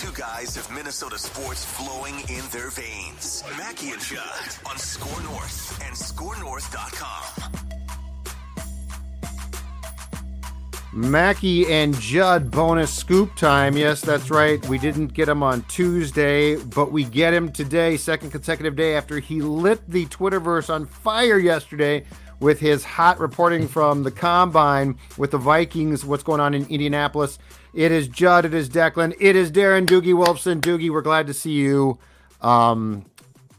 Two guys of Minnesota sports flowing in their veins. Mackie and Judd on SKOR North and SKORNorth.com. Mackie and Judd bonus scoop time. Yes, that's right. We didn't get him on Tuesday, but we get him today, second consecutive day after he lit the Twitterverse on fire yesterday with his hot reporting from the Combine with the Vikings, what's going on in Indianapolis. It is Judd, it is Declan, it is Darren Doogie Wolfson. Doogie, we're glad to see you.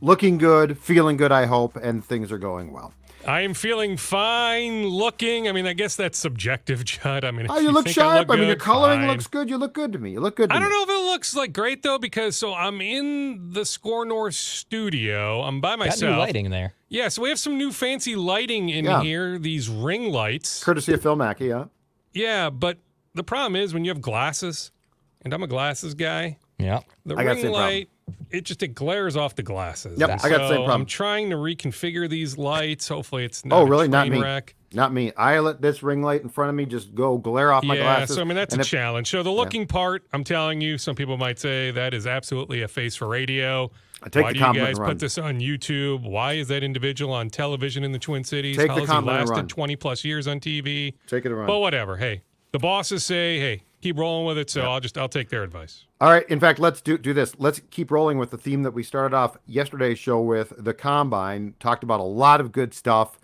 Looking good, feeling good, I hope, and things are going well. I am feeling fine looking. I mean, I guess that's subjective, Judd. I mean, you look sharp. I mean, your coloring fine. looks good. You look good to me. You look good to me. I don't know if it looks like great, though, because I'm in the SKOR North studio. I'm by myself. Got new lighting in there. Yeah, so we have some new fancy lighting in here, these ring lights. Courtesy of Phil Mackey, yeah. Yeah, but the problem is when you have glasses, and I'm a glasses guy, yeah, the ring light, it glares off the glasses. Yep, I got the same problem. I'm trying to reconfigure these lights. Hopefully it's not really? a Not train me. wreck. Not me. I let this ring light in front of me just go glare off my glasses. So, I mean, that's a challenge. So the looking part, I'm telling you, some people might say that is absolutely a face for radio. Why do you guys put this on YouTube? Why is that individual on television in the Twin Cities? Take How the has he compliment and lasted run. 20-plus years on TV? Take it around. But whatever. Hey, the bosses say, hey, keep rolling with it, so I'll take their advice. All right. In fact, let's do this. Let's keep rolling with the theme that we started off yesterday's show with, the Combine. Talked about a lot of good stuff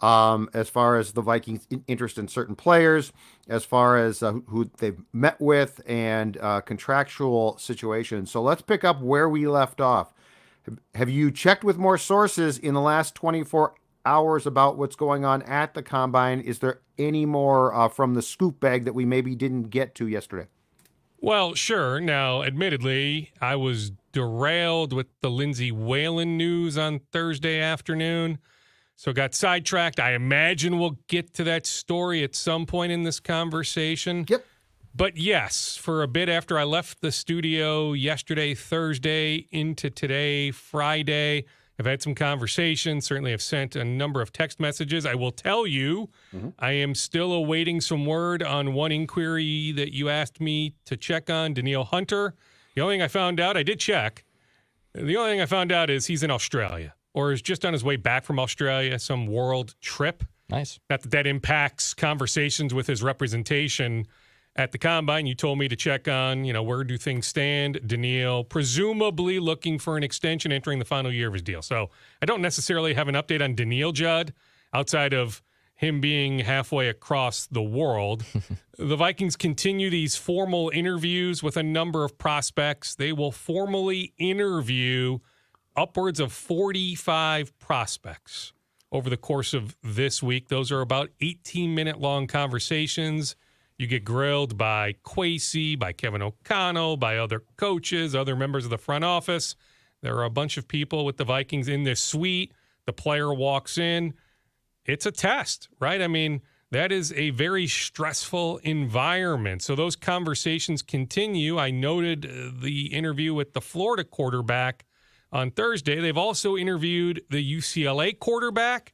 as far as the Vikings' interest in certain players, as far as who they've met with, and contractual situations. So let's pick up where we left off. Have you checked with more sources in the last 24 hours about what's going on at the Combine? Is there any more from the scoop bag that we maybe didn't get to yesterday? Well, sure. Now, admittedly, I was derailed with the Lindsay Whalen news on Thursday afternoon, so got sidetracked. I imagine we'll get to that story at some point in this conversation. Yep. But yes, for a bit after I left the studio yesterday, Thursday, into today, Friday, I've had some conversations, certainly have sent a number of text messages. I will tell you, I am still awaiting some word on one inquiry that you asked me to check on, Danielle Hunter. The only thing I found out, I did check. The only thing I found out is he's in Australia or is just on his way back from Australia, some world trip. Nice. Not that that impacts conversations with his representation at the Combine. You told me to check on, where do things stand? Danielle, presumably looking for an extension entering the final year of his deal. So I don't necessarily have an update on Danielle, Judd, outside of him being halfway across the world. The Vikings continue these formal interviews with a number of prospects. They will formally interview upwards of 45 prospects over the course of this week. Those are about 18-minute long conversations. You get grilled by Kwesi, by Kevin O'Connell, by other coaches, other members of the front office. There are a bunch of people with the Vikings in this suite. The player walks in. It's a test, right? I mean, that is a very stressful environment. So those conversations continue. I noted the interview with the Florida quarterback on Thursday. They've also interviewed the UCLA quarterback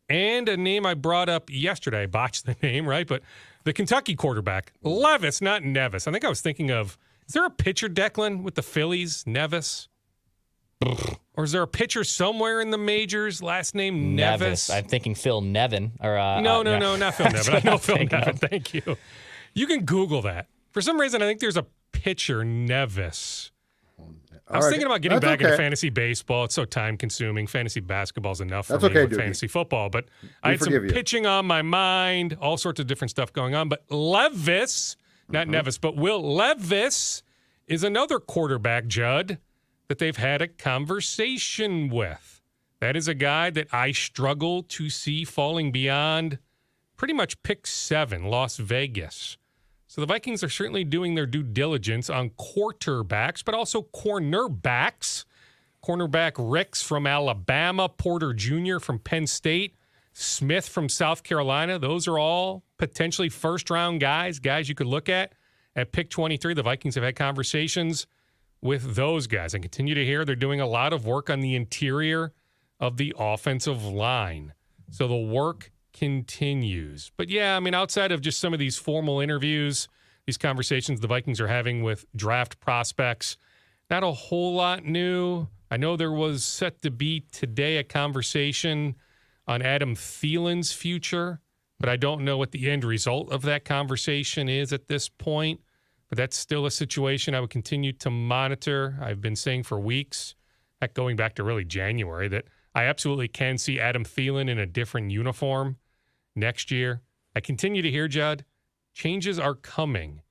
and a name I brought up yesterday. I botched the name, right? But the Kentucky quarterback, Levis, not Nevis. I think I was thinking of, is there a pitcher, Declan, with the Phillies, Nevis? Or is there a pitcher somewhere in the majors, last name Nevis? I'm thinking Phil Nevin. Or No, not Phil Nevin. I know Phil Nevin. Thank you. You can Google that. For some reason, I think there's a pitcher, Nevis. I was thinking about getting back into fantasy baseball. It's so time-consuming. Fantasy basketball's enough for me with fantasy football. But I had some pitching on my mind, all sorts of different stuff going on. But Levis, not Nevis, but Will Levis is another quarterback, Judd, that they've had a conversation with. That is a guy that I struggle to see falling beyond pretty much pick 7, Las Vegas. So the Vikings are certainly doing their due diligence on quarterbacks, but also cornerbacks. Cornerback Ricks from Alabama, Porter Jr. from Penn State, Smith from South Carolina. Those are all potentially first-round guys you could look at pick 23. The Vikings have had conversations with those guys and continue to hear they're doing a lot of work on the interior of the offensive line. So the work continues. But yeah, I mean, outside of just some of these formal interviews, these conversations the Vikings are having with draft prospects. Not a whole lot new. I know there was set to be today a conversation on Adam Thielen's future, but I don't know what the end result of that conversation is at this point. But that's still a situation I would continue to monitor. I've been saying for weeks, heck, going back to really January, that I absolutely can see Adam Thielen in a different uniform next year. I continue to hear, Judd, changes are coming.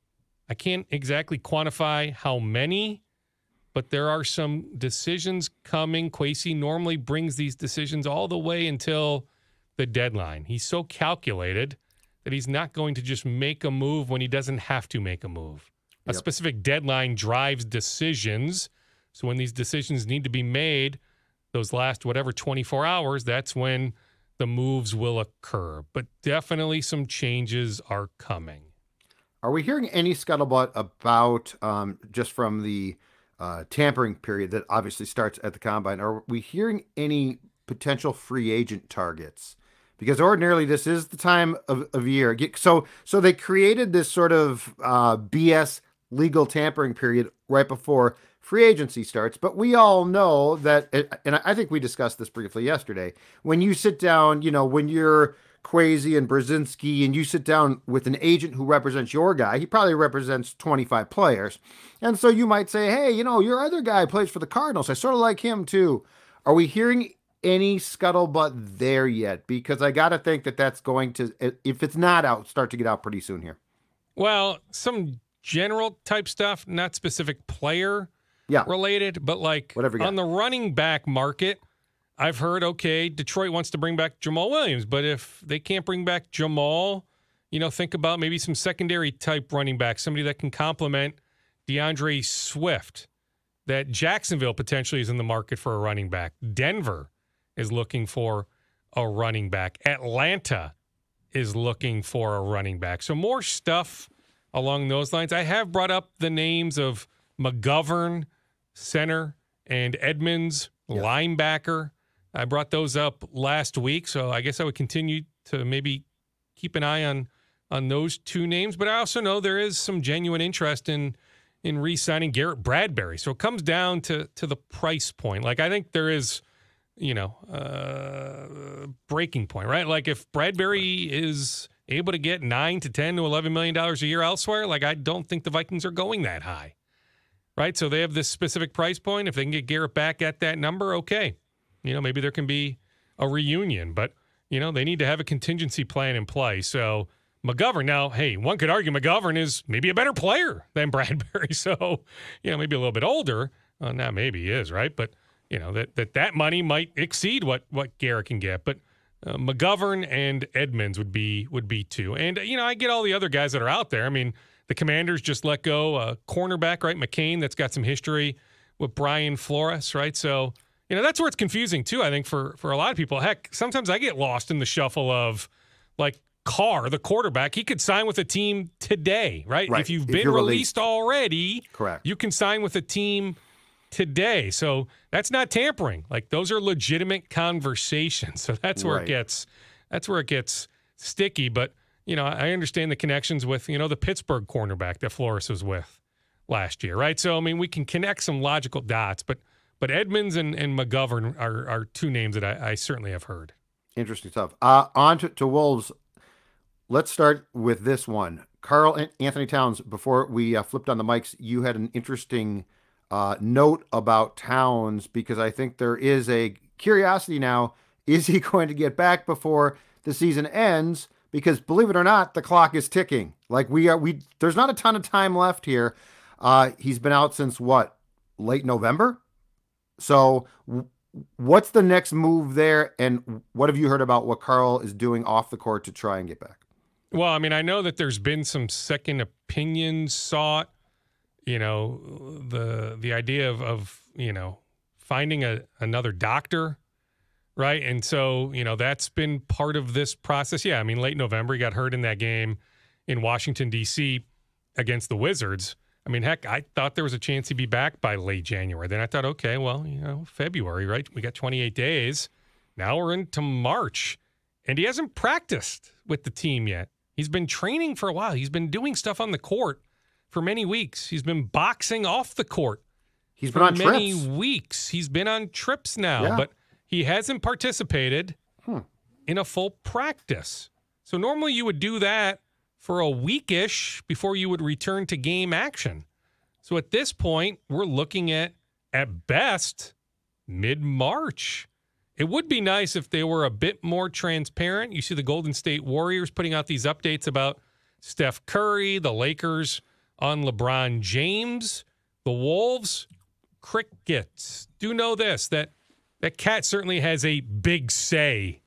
I can't exactly quantify how many, but there are some decisions coming. Kwesi normally brings these decisions all the way until the deadline. He's so calculated that he's not going to just make a move when he doesn't have to make a move. A specific deadline drives decisions. So when these decisions need to be made, those last 24 hours, that's when the moves will occur. But definitely some changes are coming. Are we hearing any scuttlebutt about, just from the tampering period that obviously starts at the Combine, are we hearing any potential free agent targets? Because ordinarily this is the time of year. So they created this sort of BS legal tampering period right before free agency starts. But we all know that, and I think we discussed this briefly yesterday, when you sit down, when you're Kwesi and Brzezinski and you sit down with an agent who represents your guy, he probably represents 25 players. And so you might say, hey, your other guy plays for the Cardinals. I sort of like him too. Are we hearing any scuttlebutt there yet? Because I got to think that that's going to, if it's not out, start to get out pretty soon here. Well, some general type stuff, not specific player related, but like on the running back market, I've heard, okay, Detroit wants to bring back Jamal Williams, but if they can't bring back Jamal, think about maybe some secondary type running back, somebody that can complement DeAndre Swift. That Jacksonville potentially is in the market for a running back. Denver is looking for a running back. Atlanta is looking for a running back. So more stuff along those lines. I have brought up the names of McGovern, center, and Edmonds, linebacker. I brought those up last week, so I guess I would continue to maybe keep an eye on those two names. But I also know there is some genuine interest in re-signing Garrett Bradbury. So it comes down to the price point. Like, I think there is, breaking point, right? Like, if Bradbury is able to get $9 to $10 to $11 million a year elsewhere, like, I don't think the Vikings are going that high, right? So they have this specific price point. If they can get Garrett back at that number, okay. Maybe there can be a reunion, but, they need to have a contingency plan in place. So McGovern, now, hey, one could argue McGovern is maybe a better player than Bradbury. So, maybe a little bit older. Now maybe he is, right? But, that money might exceed what Garrett can get. But McGovern and Edmonds would be two. And, I get all the other guys that are out there. I mean, the Commanders just let go a cornerback, right? McCain, that's got some history with Brian Flores, right? So, that's where it's confusing too, I think, for a lot of people. Heck, sometimes I get lost in the shuffle of, like, Carr, the quarterback. He could sign with a team today, right? If you've been released already, correct, you can sign with a team today. So that's not tampering. Like, those are legitimate conversations. So that's where it gets sticky. But, I understand the connections with, the Pittsburgh cornerback that Flores was with last year, right? So, I mean, we can connect some logical dots, but Edmonds and McGovern are two names that I certainly have heard. Interesting stuff. On to Wolves. Let's start with this one. Karl-Anthony Towns, before we flipped on the mics, you had an interesting note about Towns, because I think there is a curiosity now. Is he going to get back before the season ends? Because believe it or not, the clock is ticking. Like, there's not a ton of time left here. He's been out since late November? So what's the next move there? And what have you heard about what Karl is doing off the court to try and get back? Well, I mean, I know that there's been some second opinions sought, the idea of finding another doctor, right? And so, that's been part of this process. Yeah, I mean, late November, he got hurt in that game in Washington, D.C. against the Wizards. I mean, heck, I thought there was a chance he'd be back by late January. Then I thought, okay, well, February, right? We got 28 days. Now we're into March, and he hasn't practiced with the team yet. He's been training for a while. He's been doing stuff on the court for many weeks. He's been boxing off the court. He's been on many trips. weeks. He's been on trips now, Yeah. but he hasn't participated in a full practice. So normally you would do that for a weekish before you would return to game action. So at this point, we're looking at best, mid-March. It would be nice if they were a bit more transparent. You see the Golden State Warriors putting out these updates about Steph Curry, the Lakers on LeBron James, the Wolves, crickets. Do know this, that Cat certainly has a big say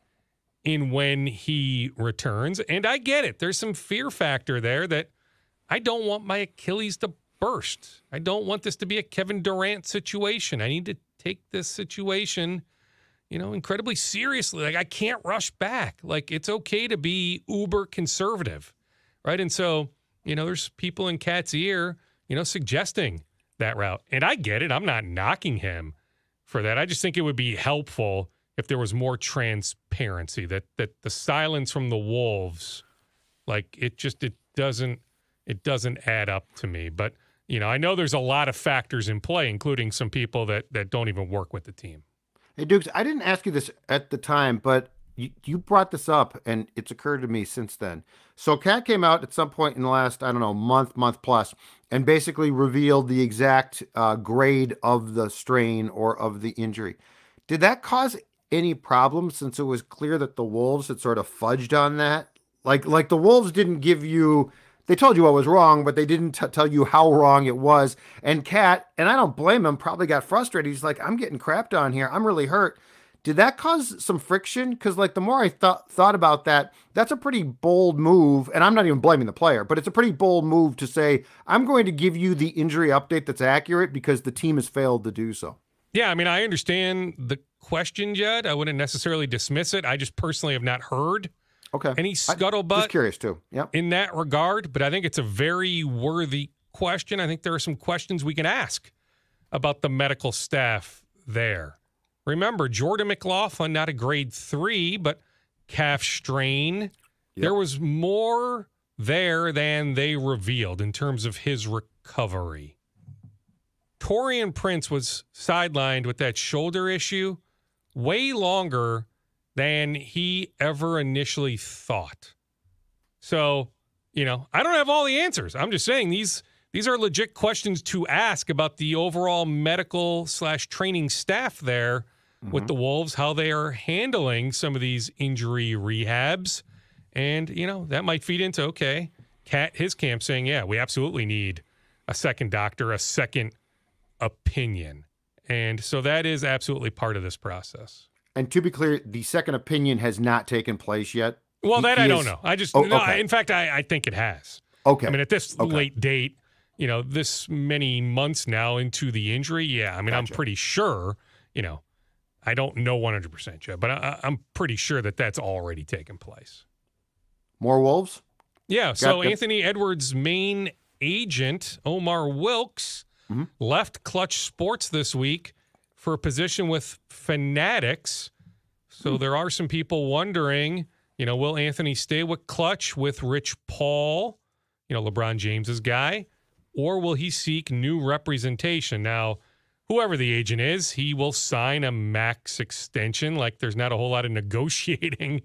in when he returns. And I get it. There's some fear factor there that I don't want my Achilles to burst. I don't want this to be a Kevin Durant situation. I need to take this situation, incredibly seriously. Like, I can't rush back. Like, it's okay to be uber conservative, right? And so, there's people in Cat's ear, suggesting that route. And I get it. I'm not knocking him for that. I just think it would be helpful if there was more transparency, that the silence from the Wolves, like, it doesn't add up to me. But, I know there's a lot of factors in play, including some people that don't even work with the team. Hey, Dukes, I didn't ask you this at the time, but you brought this up, and it's occurred to me since then. So Cat came out at some point in the last, I don't know, month plus, and basically revealed the exact grade of the strain or of the injury. Did that cause any problems, since it was clear that the Wolves had sort of fudged on that? Like the Wolves didn't give you... They told you what was wrong, but they didn't tell you how wrong it was. And Cat, and I don't blame him, probably got frustrated. He's like, I'm getting crapped on here. I'm really hurt. Did that cause some friction? Because, like, the more I thought about that, that's a pretty bold move. And I'm not even blaming the player, but it's a pretty bold move to say, I'm going to give you the injury update that's accurate because the team has failed to do so. Yeah, I mean, I understand the question, Jed. I wouldn't necessarily dismiss it. I just personally have not heard any scuttlebutt. Just curious too. Yep. In that regard, but I think it's a very worthy question. I think there are some questions we can ask about the medical staff there. Remember, Jordan McLaughlin, not a grade 3, but calf strain. Yep. There was more there than they revealed in terms of his recovery. Taurean Prince was sidelined with that shoulder issue way longer than he ever initially thought. So, I don't have all the answers. I'm just saying these are legit questions to ask about the overall medical/training staff there with the Wolves, how they are handling some of these injury rehabs. And, that might feed into, okay, Cat, his camp saying, yeah, we absolutely need a second doctor, a second opinion. And so that is absolutely part of this process. And to be clear, the second opinion has not taken place yet. Well, I don't know. I just, okay. In fact, I think it has. Okay. I mean, at this late date, this many months now into the injury, yeah. I mean, I'm pretty sure, I don't know 100% yet, but I'm pretty sure that that's already taken place. More Wolves? Yeah. So Anthony Edwards' main agent, Omar Wilkes, left Clutch Sports this week for a position with Fanatics. So there are some people wondering, will Anthony stay with Clutch with Rich Paul, LeBron James's guy, or will he seek new representation? Now, whoever the agent is, he will sign a max extension. Like, there's not a whole lot of negotiating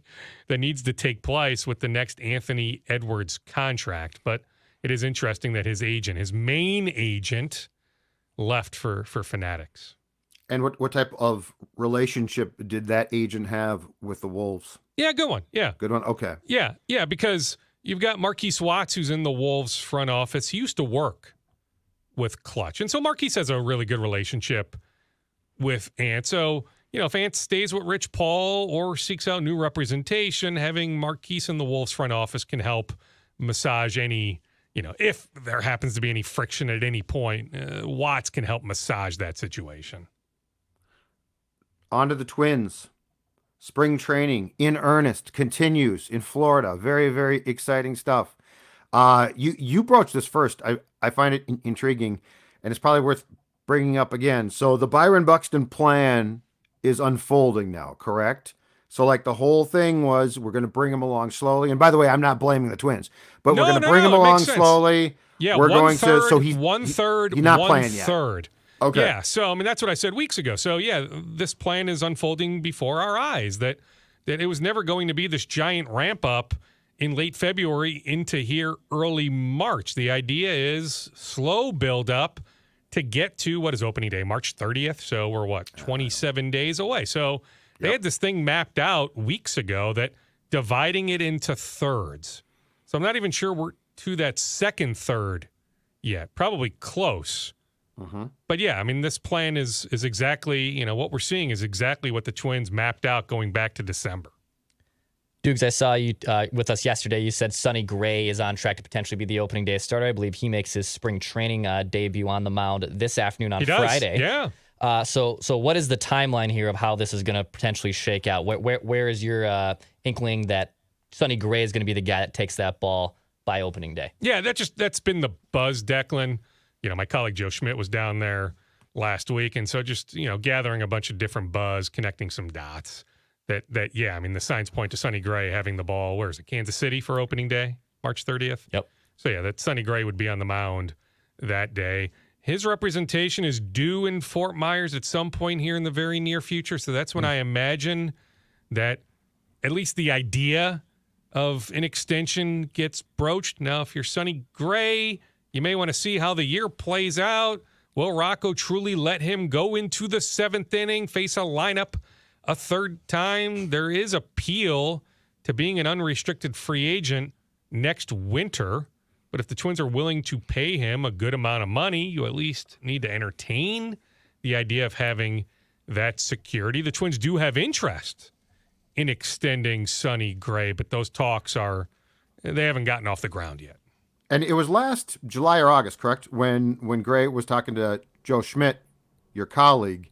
that needs to take place with the next Anthony Edwards contract. But it is interesting that his agent, his main agent, left for Fanatics. And what type of relationship did that agent have with the Wolves? Yeah, good one. Yeah. Good one? Okay. Yeah, because you've got Marquise Watts, who's in the Wolves front office. He used to work with Clutch. And so Marquise has a really good relationship with Ant. So, if Ant stays with Rich Paul or seeks out new representation, having Marquise in the Wolves front office can help massage any, if there happens to be any friction at any point, Watts can help massage that situation. On to the Twins. Spring training in earnest continues in Florida. Very, very exciting stuff. You broached this first. I find it intriguing, and it's probably worth bringing up again. So the Byron Buxton plan is unfolding now, correct? So, like, the whole thing was, we're going to bring him along slowly. And by the way, I'm not blaming the Twins, but we're going to bring him along slowly. Yeah, we're going third, to. So he's not playing yet. Third. Okay. Yeah. So I mean, that's what I said weeks ago. So yeah, this plan is unfolding before our eyes. That it was never going to be this giant ramp up in late February into here early March. The idea is slow build up to get to what is opening day, March 30th. So we're 27 days away. So they had this thing mapped out weeks ago that dividing it into thirds. So I'm not even sure we're to that second third yet. Probably close. Mm-hmm. But yeah, I mean, this plan is exactly, what we're seeing is exactly what the Twins mapped out going back to December. Dukes, I saw you with us yesterday. You said Sonny Gray is on track to potentially be the opening day starter. I believe he makes his spring training debut on the mound this afternoon on Friday. Yeah. So what is the timeline here of how this is going to potentially shake out? Where is your inkling that Sonny Gray is going to be the guy that takes that ball by opening day? Yeah, that's been the buzz, Declan. My colleague Joe Schmidt was down there last week, and so just gathering a bunch of different buzz, connecting some dots. That yeah, I mean the signs point to Sonny Gray having the ball. Where is it? Kansas City for opening day, March 30th. Yep. So yeah, that Sonny Gray would be on the mound that day. His representation is due in Fort Myers at some point here in the very near future. So that's when I imagine that at least the idea of an extension gets broached. Now, if you're Sonny Gray, you may want to see how the year plays out. Will Rocco truly let him go into the seventh inning, face a lineup a third time? There is appeal to being an unrestricted free agent next winter. But if the Twins are willing to pay him a good amount of money, you at least need to entertain the idea of having that security. The Twins do have interest in extending Sonny Gray, but those talks they haven't gotten off the ground yet. And it was last July or August, correct? When Gray was talking to Joe Schmidt, your colleague,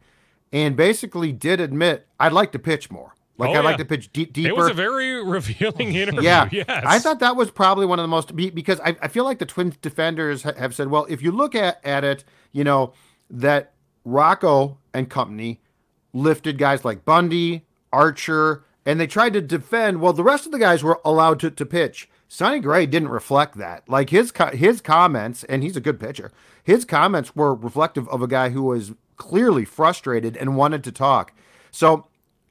and basically did admit, I'd like to pitch more. I'd like to pitch deeper. It was a very revealing interview. Yeah. Yes. I thought that was probably one of the most, because I feel like the Twins defenders have said, well, if you look at it, that Rocco and company lifted guys like Bundy, Archer, and they tried to defend, well, the rest of the guys were allowed to pitch. Sonny Gray didn't reflect that. Like his comments, and he's a good pitcher, his comments were reflective of a guy who was clearly frustrated and wanted to talk. So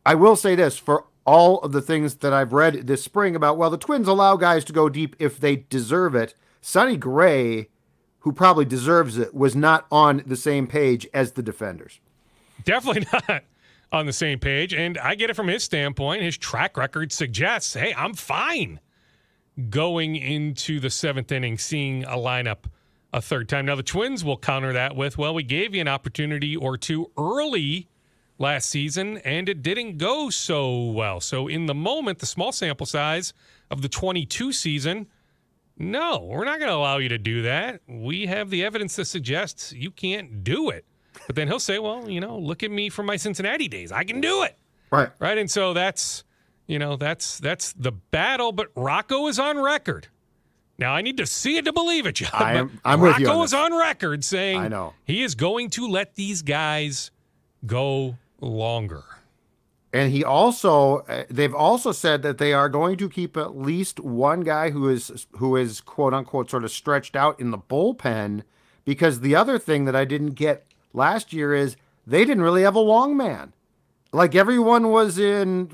I will say this, for all of the things that I've read this spring about, well, the Twins allow guys to go deep if they deserve it. Sonny Gray, who probably deserves it, was not on the same page as the defenders. Definitely not on the same page. And I get it from his standpoint. His track record suggests, hey, I'm fine going into the seventh inning, seeing a lineup a third time. Now, the Twins will counter that with, well, we gave you an opportunity or two early last season, and it didn't go so well. So in the moment, the small sample size of the 22 season, no, we're not going to allow you to do that. We have the evidence that suggests you can't do it. But then he'll say, well, look at me from my Cincinnati days. I can do it. Right. Right. And so that's the battle. But Rocco is on record. Now, I need to see it to believe it, John. I'm with you on Rocco this. is on record saying I know he is going to let these guys go longer. And they've also said that they are going to keep at least one guy who is quote unquote sort of stretched out in the bullpen, because the other thing that I didn't get last year is they didn't really have a long man. Like everyone was in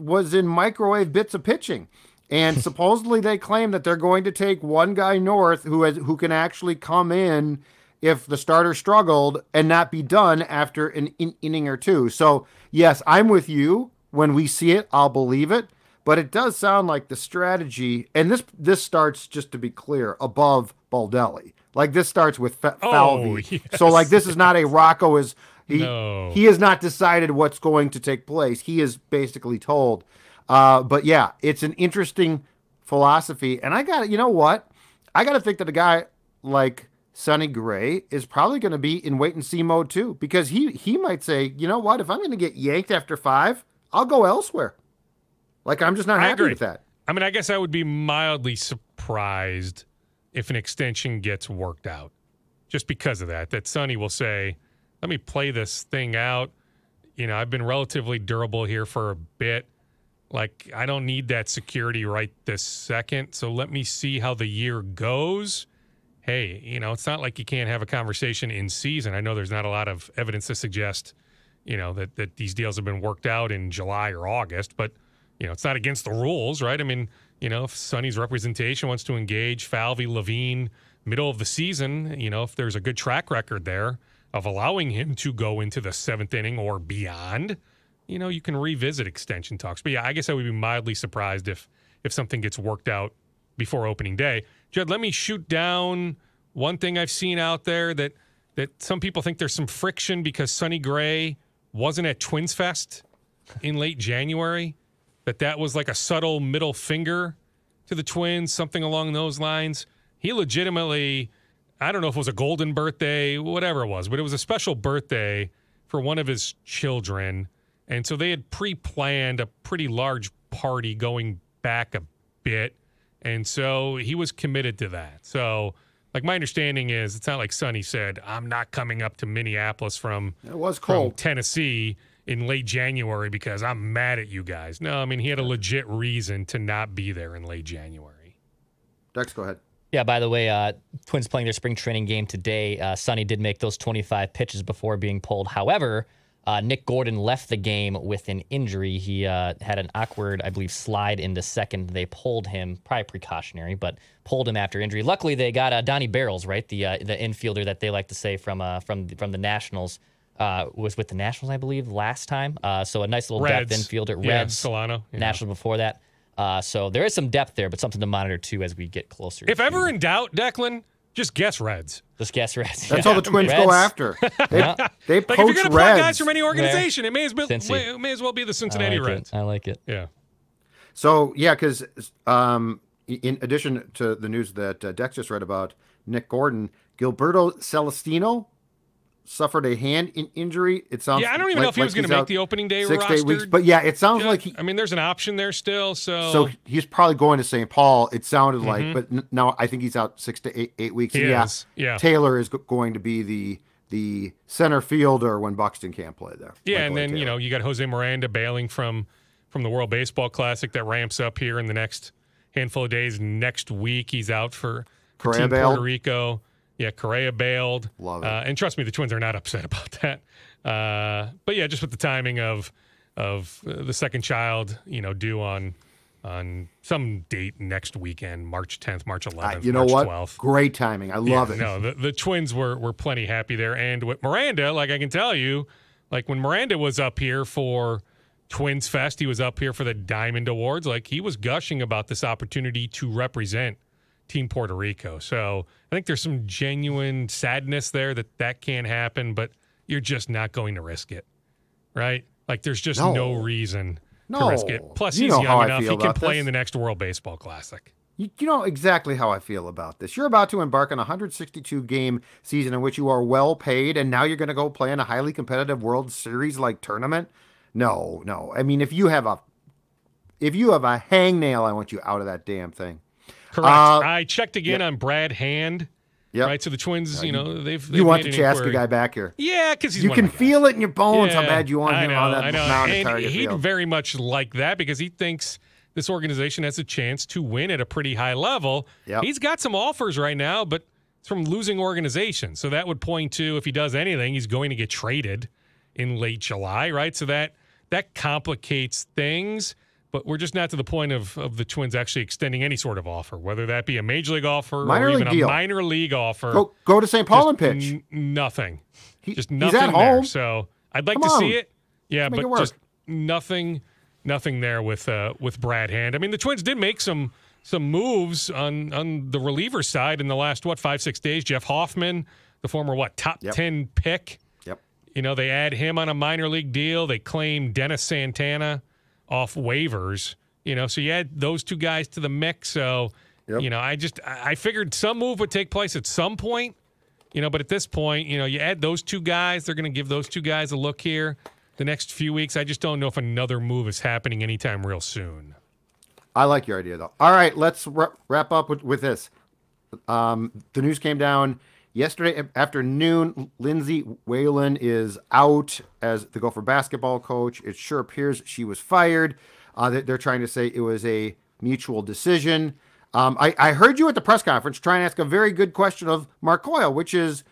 microwave bits of pitching. And supposedly they claim that they're going to take one guy north who can actually come in if the starter struggled and not be done after an inning or two. So, yes, I'm with you. When we see it, I'll believe it. But it does sound like the strategy, and this starts, just to be clear, above Baldelli. Like this starts with Falvey. Yes. So, like, this is not a Rocco is No. He has not decided what's going to take place. He is basically told. But yeah, it's an interesting philosophy. And you know what? I got to think that a guy like Sonny Gray is probably going to be in wait and see mode too, because he might say, you know what? If I'm going to get yanked after 5, I'll go elsewhere. Like, I'm just not happy with that. I mean, I guess I would be mildly surprised if an extension gets worked out, just because of that Sonny will say, let me play this thing out. I've been relatively durable here for a bit. Like, I don't need that security right this second. So let me see how the year goes. hey, it's not like you can't have a conversation in season. I know there's not a lot of evidence to suggest, that these deals have been worked out in July or August, but, it's not against the rules, right? I mean, if Sonny's representation wants to engage Falvey, Levine, middle of the season, if there's a good track record there of allowing him to go into the 7th inning or beyond, you can revisit extension talks. But yeah, I guess I would be mildly surprised if something gets worked out before opening day. Judd, let me shoot down one thing I've seen out there that some people think there's some friction because Sonny Gray wasn't at Twins Fest in late January, that was like a subtle middle finger to the Twins, something along those lines. He legitimately, I don't know if it was a golden birthday, whatever it was, but it was a special birthday for one of his children. And so they had pre-planned a pretty large party going back a bit. And so he was committed to that. So, like, my understanding is it's not like Sonny said, I'm not coming up to Minneapolis from Tennessee in late January because I'm mad at you guys. No, I mean, he had a legit reason to not be there in late January. Dex, go ahead. Yeah, by the way, Twins playing their spring training game today. Sonny did make those 25 pitches before being pulled. However, Nick Gordon left the game with an injury. He had an awkward, I believe, slide into second. They pulled him, probably precautionary, but pulled him after injury. Luckily, they got Donnie Barrels, right, the infielder that they like to say from the Nationals. Was with the Nationals, I believe, last time. So a nice little Reds. depth infielder. Yeah, Reds, Solano. Yeah. Nationals before that. So there is some depth there, but something to monitor, too, as we get closer. If ever in doubt, Declan, just guess Reds. Just guess Reds. That's all the Twins go after. They Like, poach if you're going to pull Reds. guys from any organization, it may as well be the Cincinnati Reds. I like it. Yeah. So, yeah, because in addition to the news that Dex just read about Nick Gordon, Gilberto Celestino suffered a hand injury. It sounds I don't even know if he was going to make the opening day 6 to 8 weeks, roster. but yeah, it sounds like I mean, there's an option there still. So he's probably going to St. Paul. It sounded like, but now I think he's out 6 to 8 weeks. He is. Yeah. Taylor is going to be the center fielder when Buxton can't play there. Yeah, and then you got Jose Miranda bailing from the World Baseball Classic that ramps up here in the next handful of days. Next week, he's out for Team Puerto Rico. Yeah, Correa bailed. Love it. And trust me, the Twins are not upset about that. But yeah, just with the timing of the second child, due on some date next weekend, March 10th, March 11th, you know March what? 12th. Great timing. I love it. No, the Twins were plenty happy there. And with Miranda, like I can tell you, like when Miranda was up here for Twins Fest, he was up here for the Diamond Awards. Like he was gushing about this opportunity to represent Team Puerto Rico. So I think there's some genuine sadness there that can't happen, but you're just not going to risk it, right? Like there's just no reason to risk it. Plus, he's young enough. He can play in the next World Baseball Classic. You know exactly how I feel about this. You're about to embark on a 162-game season in which you are well paid, and now you're going to go play in a highly competitive World Series-like tournament? No. I mean, if you have a hangnail, I want you out of that damn thing. Correct. I checked again on Brad Hand. Yep. Right, so the Twins, they've you want the Chaska Chaska guy back here. Yeah, because he's you can feel it in your bones how bad you want him on that mound at Target He'd Field. very much like that because he thinks this organization has a chance to win at a pretty high level. Yep. He's got some offers right now, but it's from losing organizations. So that would point to, if he does anything, he's going to get traded in late July, right? So that complicates things. But we're just not to the point of the Twins actually extending any sort of offer, whether that be a major league offer or even a minor league offer. Go to St. Paul and pitch. Nothing. Just nothing he's at there. home. So I'd like to see it. Yeah, but just nothing there with Brad Hand. I mean, the Twins did make some moves on the reliever side in the last 5-6 days. Jeff Hoffman, the former top 10 pick. Yep. They add him on a minor league deal. They claim Dennis Santana off waivers, so you add those two guys to the mix. So, I figured some move would take place at some point, but at this point, you add those two guys, they're going to give those two guys a look here the next few weeks. I just don't know if another move is happening anytime real soon. I like your idea, though. All right, let's wrap up with this. The news came down yesterday afternoon. Lindsay Whalen is out as the Gopher basketball coach. It sure appears she was fired. They're trying to say it was a mutual decision. I heard you at the press conference try and ask a very good question of Mark Coyle, which is,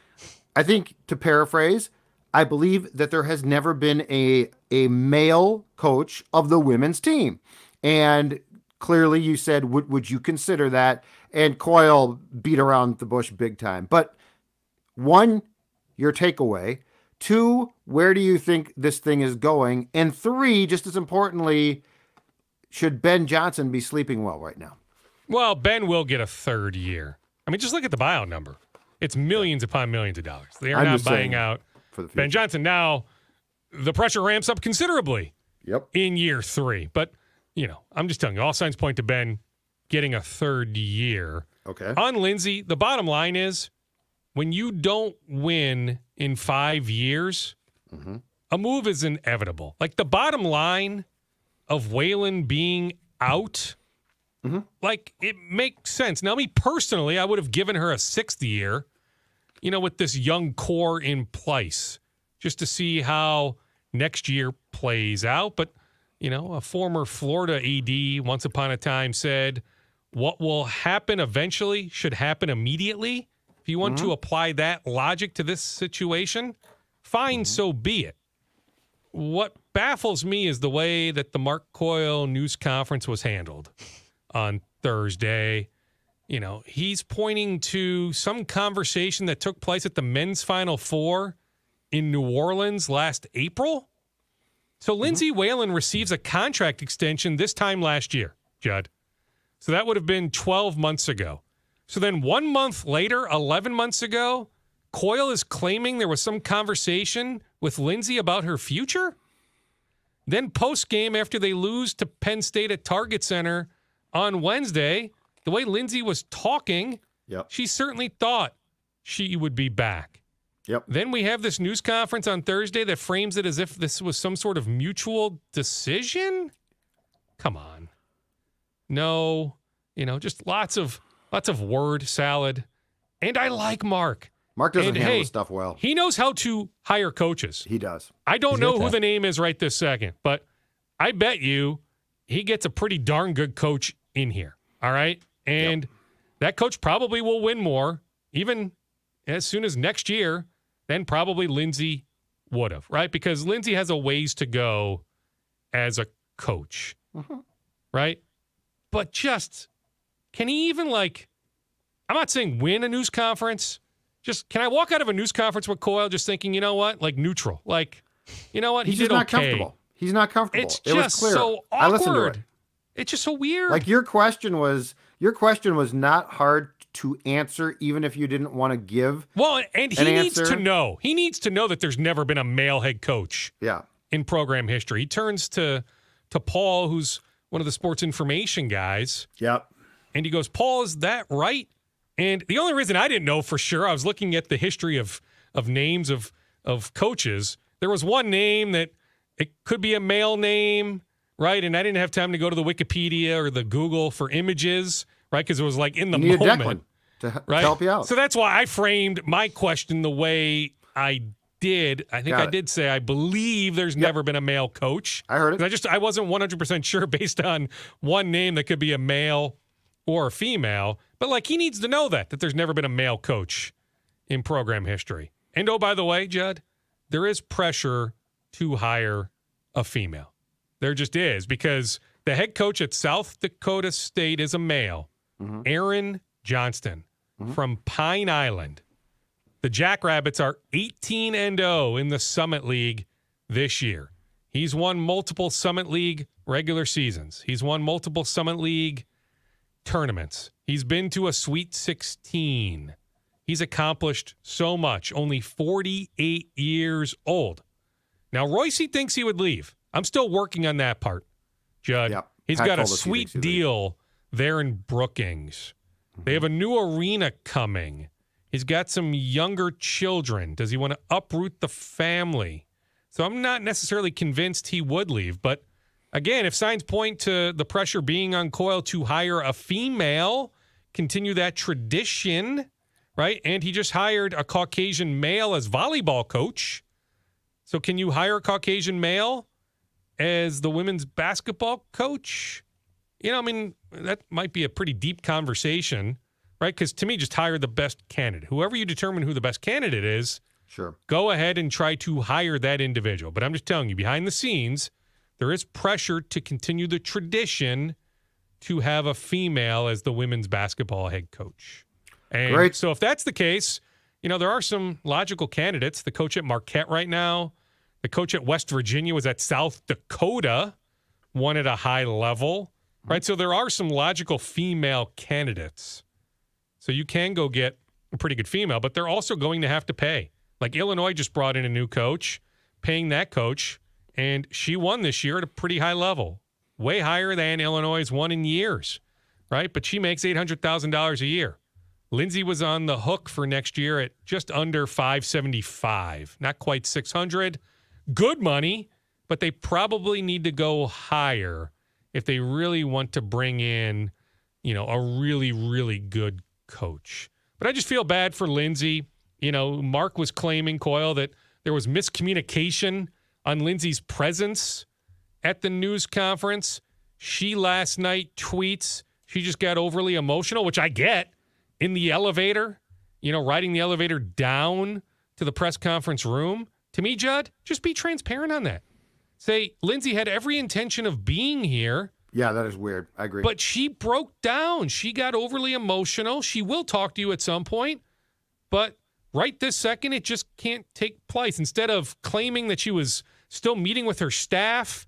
I think, to paraphrase, I believe that there has never been a male coach of the women's team. And clearly you said, would you consider that? And Coyle beat around the bush big time. But one, your takeaway. Two, where do you think this thing is going? And three, just as importantly, should Ben Johnson be sleeping well right now? Well, Ben will get a third year. I mean, just look at the buyout number. It's millions upon millions of dollars. They are not buying out for the future. Ben Johnson. Now, the pressure ramps up considerably in year 3. But, I'm just telling you, all signs point to Ben getting a third year. Okay. On Lindsay, the bottom line is when you don't win in 5 years, a move is inevitable. Like the bottom line of Whalen being out, like it makes sense. Now, me personally, I would have given her a 6th year, with this young core in place just to see how next year plays out. But, a former Florida AD once upon a time said, what will happen eventually should happen immediately. If you want to apply that logic to this situation, fine, so be it. What baffles me is the way that the Mark Coyle news conference was handled on Thursday. He's pointing to some conversation that took place at the men's Final Four in New Orleans last April. So Lindsay Whalen receives a contract extension this time last year, Judd. So that would have been 12 months ago. So then 1 month later, 11 months ago, Coyle is claiming there was some conversation with Lindsay about her future? Then post-game, after they lose to Penn State at Target Center on Wednesday, the way Lindsay was talking, she certainly thought she would be back. Then we have this news conference on Thursday that frames it as if this was some sort of mutual decision? Come on. No, just lots of word salad. And I like Mark. Mark doesn't handle this stuff well. He knows how to hire coaches. He does. I don't know who the name is right this second, but I bet you he gets a pretty darn good coach in here. All right? And that coach probably will win more, even as soon as next year, than probably Lindsay would have, right? Because Lindsay has a ways to go as a coach, right? But just, can he even I'm not saying win a news conference. Just, can I walk out of a news conference with Coyle just thinking, you know what? Neutral. You know what? He did not okay. comfortable. He's not comfortable. It's it just was clear. so awkward. I listened to it. It's just so weird. Your question was not hard to answer, even if you didn't want to give. Well, and he needs to know. He needs to know that there's never been a male head coach. In program history. He turns to Paul, who's one of the sports information guys. And he goes, Paul, is that right? And the only reason I didn't know for sure, I was looking at the history of names of coaches. There was one name that it could be a male name, right? And I didn't have time to go to the Wikipedia or the Google for images, right? Because it was in the moment. Declan to help you out. So that's why I framed my question the way I did. I think I did say I believe there's never been a male coach. I heard it. I wasn't 100% sure based on one name that could be a male or a female. But he needs to know that there's never been a male coach in program history. And oh, by the way, Judd, there is pressure to hire a female. There just is, because the head coach at South Dakota State is a male, Aaron Johnston from Pine Island. The Jackrabbits are 18-0 in the Summit League this year. He's won multiple Summit League regular seasons. He's won multiple Summit League tournaments. He's been to a Sweet 16. He's accomplished so much, only 48 years old. Now, Royce thinks he would leave. I'm still working on that part, Judd. He's got a sweet deal there in Brookings. They have a new arena coming. He's got some younger children. Does he want to uproot the family? So I'm not necessarily convinced he would leave. But again, if signs point to the pressure being on Coyle to hire a female, continue that tradition, right? And he just hired a Caucasian male as volleyball coach. So can you hire a Caucasian male as the women's basketball coach? I mean, that might be a pretty deep conversation, right? Because to me, just hire the best candidate. Whoever you determine who the best candidate is, Sure. go ahead and try to hire that individual. But I'm just telling you, behind the scenes, there is pressure to continue the tradition to have a female as the women's basketball head coach. And Great. So if that's the case, there are some logical candidates. The coach at Marquette right now, the coach at West Virginia was at South Dakota, won at a high level, right? So there are some logical female candidates. So you can go get a pretty good female, but they're also going to have to pay. Like Illinois just brought in a new coach, paying that coach, and she won this year at a pretty high level, way higher than Illinois has won in years, right? But she makes $800,000 a year. Lindsay was on the hook for next year at just under $575, not quite $600. Good money, but they probably need to go higher if they really want to bring in, a really, really good coach. But I just feel bad for Lindsay. Mark was claiming, Coyle, that there was miscommunication on Lindsay's presence at the news conference. She last night tweets she just got overly emotional, which I get, in the elevator, riding the elevator down to the press conference room. To me, Judd, just be transparent on that. Say, Lindsay had every intention of being here. Yeah, that is weird. I agree. But she broke down. She got overly emotional. She will talk to you at some point. But right this second, it just can't take place. Instead of claiming that she was still meeting with her staff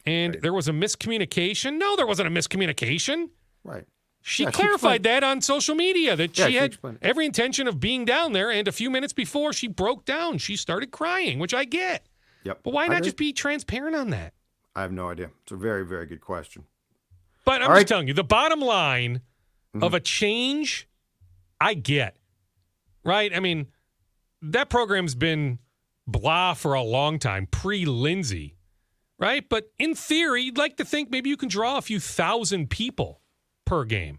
and there was a miscommunication. No, there wasn't a miscommunication. Right. She clarified that on social media, that she had explained it. every intention of being down there, and a few minutes before she broke down, she started crying, which I get. Yep. But why not just be transparent on that? I have no idea. It's a very, very good question. But I'm just telling you, the bottom line of a change, I get. Right? I mean, that program's been blah for a long time, pre-Lindsay. Right? But in theory, you'd like to think maybe you can draw a few thousand people per game,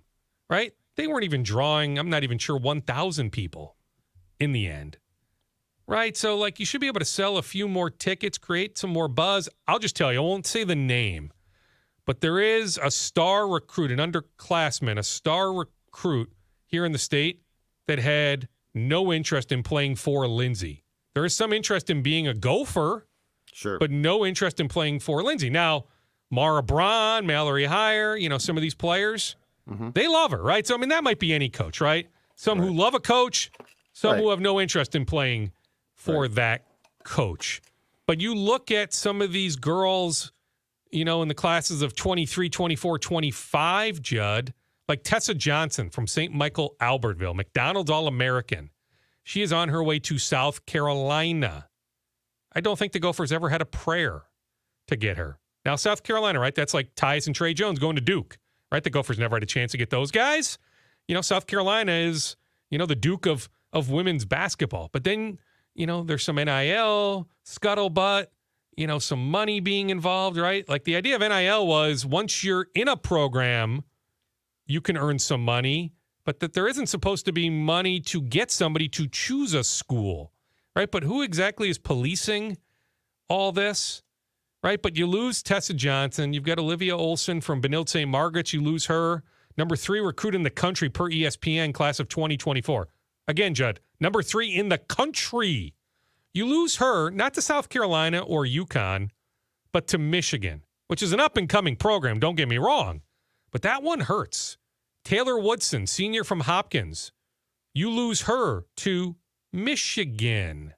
right? They weren't even drawing, I'm not even sure, 1,000 people in the end, right? So, you should be able to sell a few more tickets, create some more buzz. I'll just tell you, I won't say the name, but there is a star recruit, an underclassman, a star recruit here in the state that had no interest in playing for Lindsay. There is some interest in being a Gopher, sure, but no interest in playing for Lindsay. Now, Mara Braun, Mallory Heyer, some of these players, they love her, right? So, I mean, that might be any coach, right? Some who love a coach, some who have no interest in playing for that coach. But you look at some of these girls, in the classes of 23, 24, 25, Judd, like Tessa Johnson from St. Michael, Albertville, McDonald's All-American. She is on her way to South Carolina. I don't think the Gophers ever had a prayer to get her. Now, South Carolina, right? That's like Tyus and Trey Jones going to Duke, right? The Gophers never had a chance to get those guys. South Carolina is, the Duke of women's basketball. But then, there's some NIL, scuttlebutt, some money being involved, right? Like the idea of NIL was once you're in a program, you can earn some money, but that there isn't supposed to be money to get somebody to choose a school, right? But who exactly is policing all this? Right, but you lose Tessa Johnson. You've got Olivia Olson from Benilde St. Margaret's. You lose her. Number 3 recruit in the country per ESPN, class of 2024. Again, Judd, number 3 in the country. You lose her, not to South Carolina or UConn, but to Michigan, which is an up-and-coming program, don't get me wrong. But that one hurts. Taylor Woodson, senior from Hopkins. You lose her to Michigan.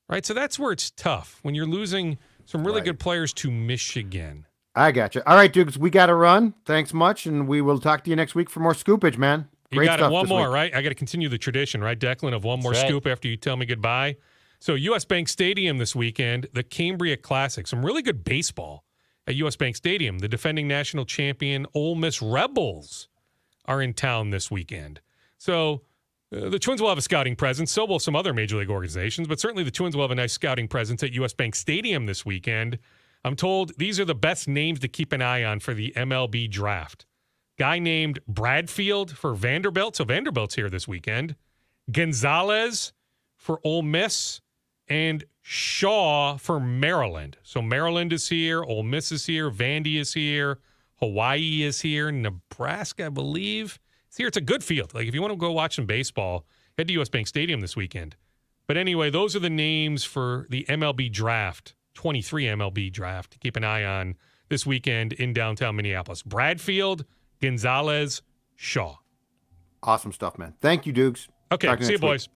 Right, so that's where it's tough, when you're losing some really good players to Michigan. I got you. All right, Dukes, we got to run. Thanks much, and we will talk to you next week for more scoopage, man. You got it. One more, right? I got to continue the tradition, right, Declan, of one more scoop after you tell me goodbye. So U.S. Bank Stadium this weekend, the Cambria Classic. Some really good baseball at U.S. Bank Stadium. The defending national champion Ole Miss Rebels are in town this weekend. So the Twins will have a scouting presence. So will some other Major League organizations, but certainly the Twins will have a nice scouting presence at U.S. Bank Stadium this weekend. I'm told these are the best names to keep an eye on for the MLB draft. Guy named Bradfield for Vanderbilt. So Vanderbilt's here this weekend. Gonzalez for Ole Miss. And Shaw for Maryland. So Maryland is here. Ole Miss is here. Vandy is here. Hawaii is here. Nebraska, I believe, is here. It's a good field. Like, if you want to go watch some baseball, head to U.S. Bank Stadium this weekend. But anyway, those are the names for the MLB draft, 23 MLB draft to keep an eye on this weekend in downtown Minneapolis. Bradfield, Gonzalez, Shaw. Awesome stuff, man. Thank you, Dukes. Okay, see you, boys.